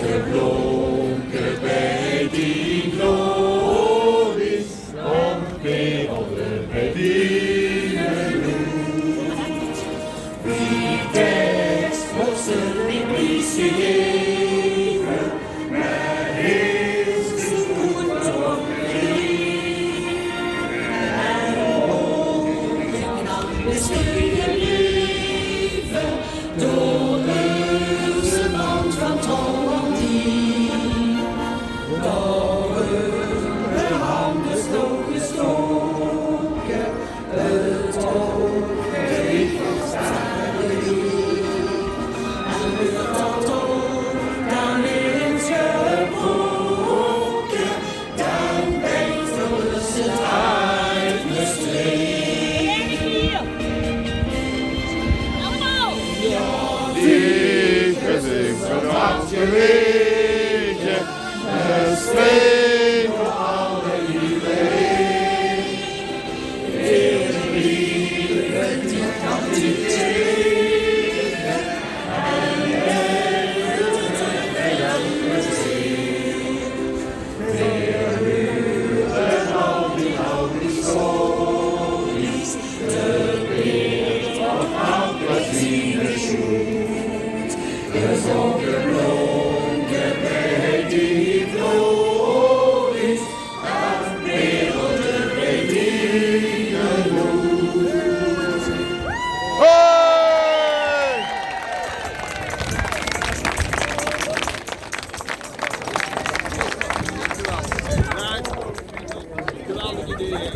Geblonken bij die glorie, om werelden bij die genoemd. Wie tekst op zijn missie geven, maar heel zijn goed opgeleid. En ongenaamd is je leven, door onze band van trouw. De handen gestoken, het oog gericht staat en met dat oog dan is gebroken, dan brengt ons het uit de streek. Ja, die gezicht van hart geweken, het streek voor alle iedereen. Weer liefde die kan niet tegen, en het vijanden zien. Weer huren al die oude stories, de wereld op alle zinnen zoekt. Gezonken blonken bij die glories, aan werelden bij die genoemd. Hey! Geweldig idee.